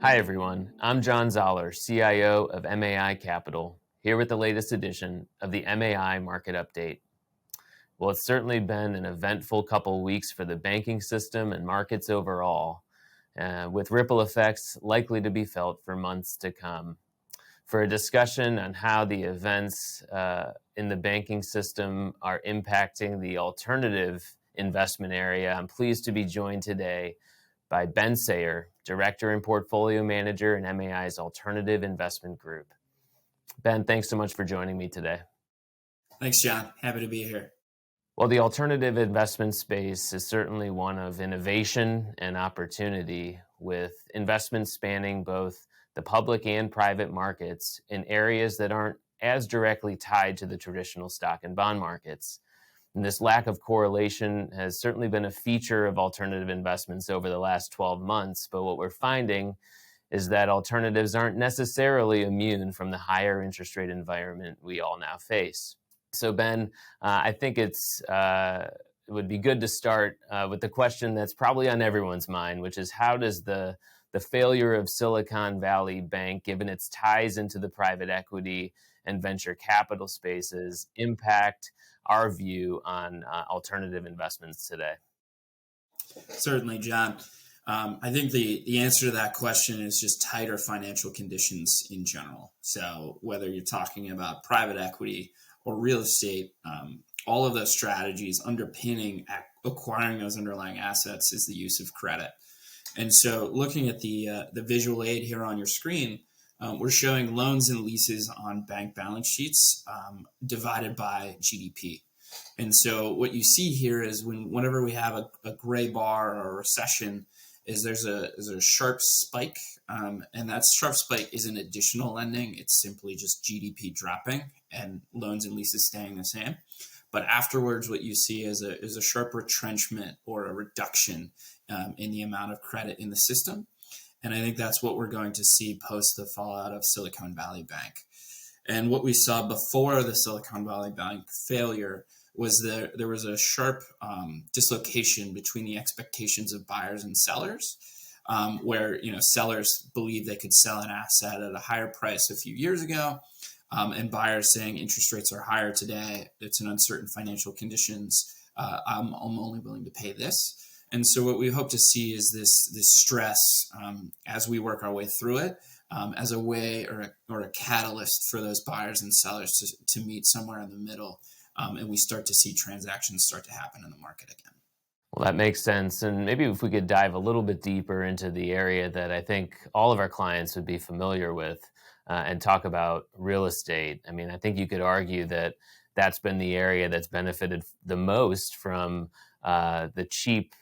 Hi, everyone. I'm John Zaller, CIO of MAI Capital, here with the latest edition of the MAI Market Update. Well, it's certainly been an eventful couple weeks for the banking system and markets overall, with ripple effects likely to be felt for months to come. For a discussion on how the events in the banking system are impacting the alternative investment area, I'm pleased to be joined today by Ben Sayer, Director and Portfolio Manager in MAI's Alternative Investment Group. Ben, thanks so much for joining me today. Thanks, John. Happy to be here. Well, the alternative investment space is certainly one of innovation and opportunity, with investments spanning both the public and private markets in areas that aren't as directly tied to the traditional stock and bond markets. And this lack of correlation has certainly been a feature of alternative investments over the last 12 months. But what we're finding is that alternatives aren't necessarily immune from the higher interest rate environment we all now face. So, Ben, I think it would be good to start with the question that's probably on everyone's mind, which is how does the failure of Silicon Valley Bank, given its ties into the private equity and venture capital spaces, impact our view on alternative investments today? Certainly, John. I think the answer to that question is just tighter financial conditions in general. So whether you're talking about private equity or real estate, all of those strategies underpinning acquiring those underlying assets is the use of credit. And so looking at the visual aid here on your screen, we're showing loans and leases on bank balance sheets divided by GDP. And so what you see here is whenever we have a gray bar or a recession, is there's a sharp spike, and that sharp spike isn't additional lending. It's simply just GDP dropping and loans and leases staying the same. But afterwards, what you see is a sharp retrenchment or a reduction in the amount of credit in the system. And I think that's what we're going to see post the fallout of Silicon Valley Bank. And what we saw before the Silicon Valley Bank failure was there was a sharp dislocation between the expectations of buyers and sellers, where sellers believed they could sell an asset at a higher price a few years ago, and buyers saying interest rates are higher today. It's an uncertain financial conditions. I'm only willing to pay this. And so what we hope to see is this stress as we work our way through it, as a way or a catalyst for those buyers and sellers to meet somewhere in the middle, and we start to see transactions start to happen in the market again. Well, that makes sense. And maybe if we could dive a little bit deeper into the area that I think all of our clients would be familiar with, and talk about real estate. I mean, I think you could argue that that's been the area that's benefited the most from the cheap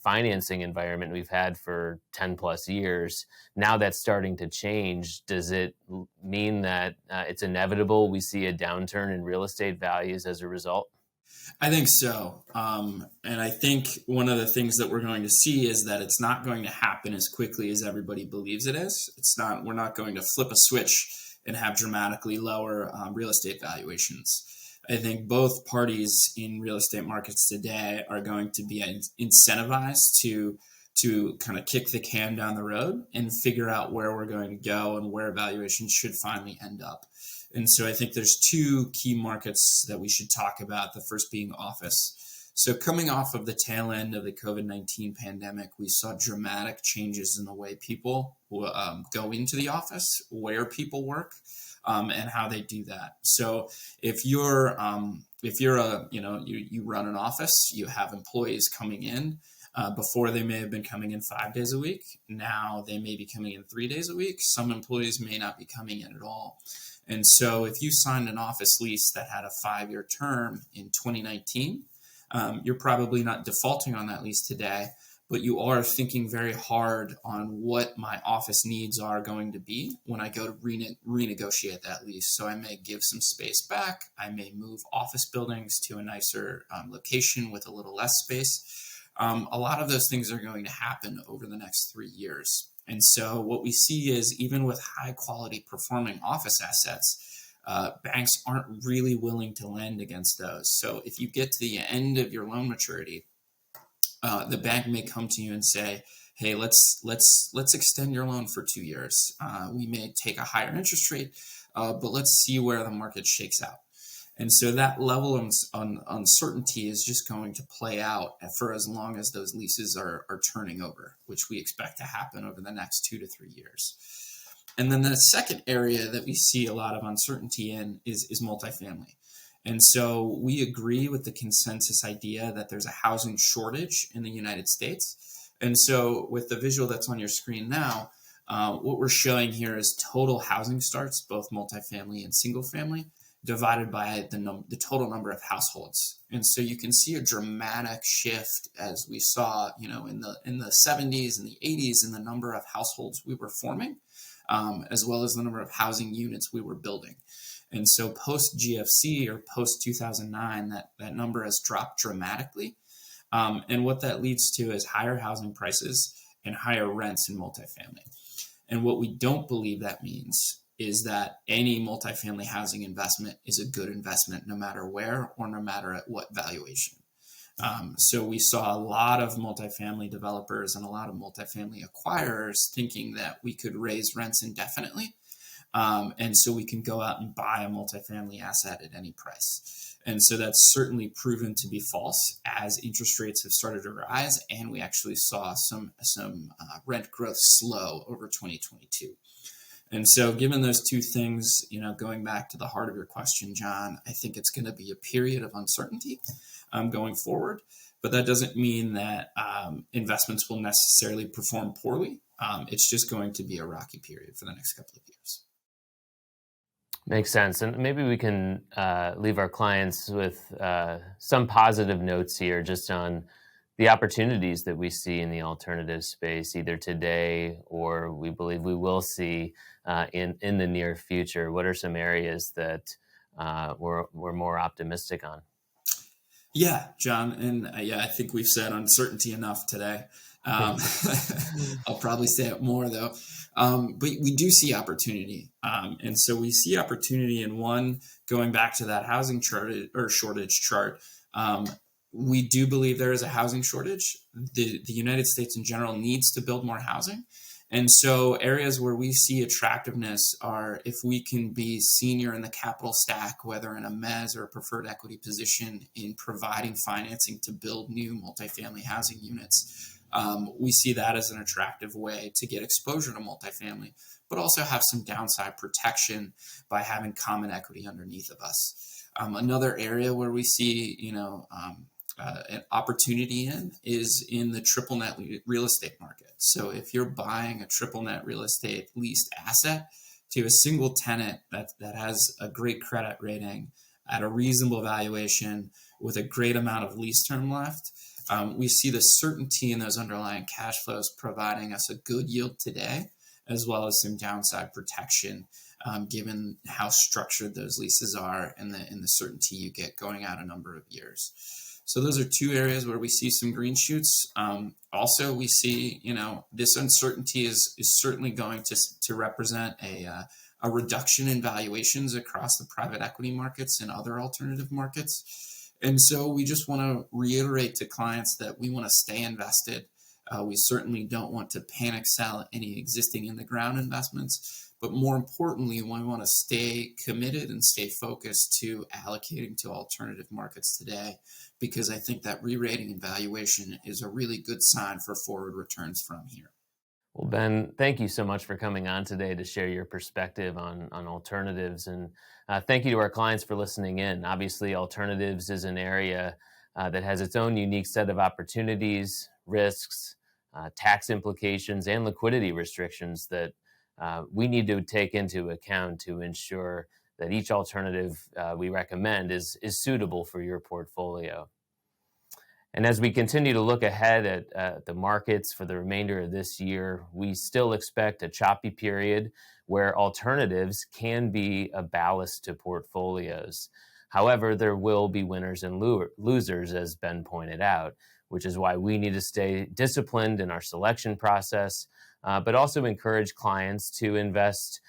financing environment we've had for 10 plus years. Now that's starting to change. Does it mean that it's inevitable we see a downturn in real estate values as a result? I think so. And I think one of the things that we're going to see is that it's not going to happen as quickly as everybody believes it is. We're not going to flip a switch and have dramatically lower real estate valuations. I think both parties in real estate markets today are going to be incentivized to kind of kick the can down the road and figure out where we're going to go and where valuations should finally end up. And so I think there's two key markets that we should talk about, the first being office. So coming off of the tail end of the COVID-19 pandemic, we saw dramatic changes in the way people go into the office, where people work, and how they do that. So if you're you run an office, you have employees coming in. Before they may have been coming in 5 days a week. Now they may be coming in 3 days a week. Some employees may not be coming in at all. And so if you signed an office lease that had a 5-year term in 2019, you're probably not defaulting on that lease today, but you are thinking very hard on what my office needs are going to be when I go to renegotiate that lease. So I may give some space back. I may move office buildings to a nicer location with a little less space. A lot of those things are going to happen over the next 3 years. And so what we see is even with high quality performing office assets, banks aren't really willing to lend against those. So if you get to the end of your loan maturity, the bank may come to you and say, hey, let's extend your loan for 2 years. We may take a higher interest rate, but let's see where the market shakes out. And so that level of uncertainty is just going to play out for as long as those leases are turning over, which we expect to happen over the next 2 to 3 years. And then the second area that we see a lot of uncertainty in is multifamily. And so we agree with the consensus idea that there's a housing shortage in the United States. And so with the visual that's on your screen now, what we're showing here is total housing starts, both multifamily and single family, divided by the total number of households. And so you can see a dramatic shift as we saw, in the 70s and the 80s in the number of households we were forming, as well as the number of housing units we were building. And so post GFC or post 2009, that number has dropped dramatically. And what that leads to is higher housing prices and higher rents in multifamily. And what we don't believe that means is that any multifamily housing investment is a good investment, no matter where or no matter at what valuation. So we saw a lot of multifamily developers and a lot of multifamily acquirers thinking that we could raise rents indefinitely. And so we can go out and buy a multifamily asset at any price. And so that's certainly proven to be false as interest rates have started to rise. And we actually saw some rent growth slow over 2022. And so given those two things, going back to the heart of your question, John, I think it's going to be a period of uncertainty going forward. But that doesn't mean that investments will necessarily perform poorly. It's just going to be a rocky period for the next couple of years. Makes sense. And maybe we can leave our clients with some positive notes here just on the opportunities that we see in the alternative space, either today or we believe we will see in the near future. What are some areas that we're more optimistic on? Yeah, John. And I think we've said uncertainty enough today. I'll probably say it more though. But we do see opportunity. And so we see opportunity in one, going back to that housing chart or shortage chart. We do believe there is a housing shortage. The United States in general needs to build more housing. And so areas where we see attractiveness are if we can be senior in the capital stack, whether in a mezz or a preferred equity position in providing financing to build new multifamily housing units. We see that as an attractive way to get exposure to multifamily, but also have some downside protection by having common equity underneath of us. Another area where we see, an opportunity is in the triple net real estate market. So if you're buying a triple net real estate leased asset to a single tenant that has a great credit rating at a reasonable valuation with a great amount of lease term left, we see the certainty in those underlying cash flows providing us a good yield today, as well as some downside protection, given how structured those leases are and the certainty you get going out a number of years. So those are two areas where we see some green shoots. Also, we see, this uncertainty is certainly going to represent a reduction in valuations across the private equity markets and other alternative markets. And so we just want to reiterate to clients that we want to stay invested. We certainly don't want to panic sell any existing in the ground investments. But more importantly, we want to stay committed and stay focused to allocating to alternative markets today, because I think that re-rating and valuation is a really good sign for forward returns from here. Well, Ben, thank you so much for coming on today to share your perspective on alternatives. And thank you to our clients for listening in. Obviously, alternatives is an area that has its own unique set of opportunities, risks, tax implications, and liquidity restrictions that we need to take into account to ensure that each alternative we recommend is suitable for your portfolio. And as we continue to look ahead at the markets for the remainder of this year, we still expect a choppy period where alternatives can be a ballast to portfolios. However, there will be winners and losers, as Ben pointed out, which is why we need to stay disciplined in our selection process, but also encourage clients to invest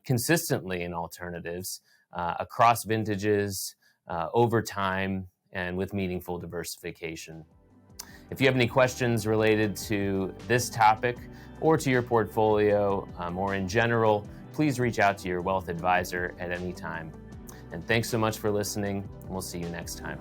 consistently in alternatives across vintages, over time, and with meaningful diversification. If you have any questions related to this topic or to your portfolio or in general, please reach out to your wealth advisor at any time. And thanks so much for listening, and we'll see you next time.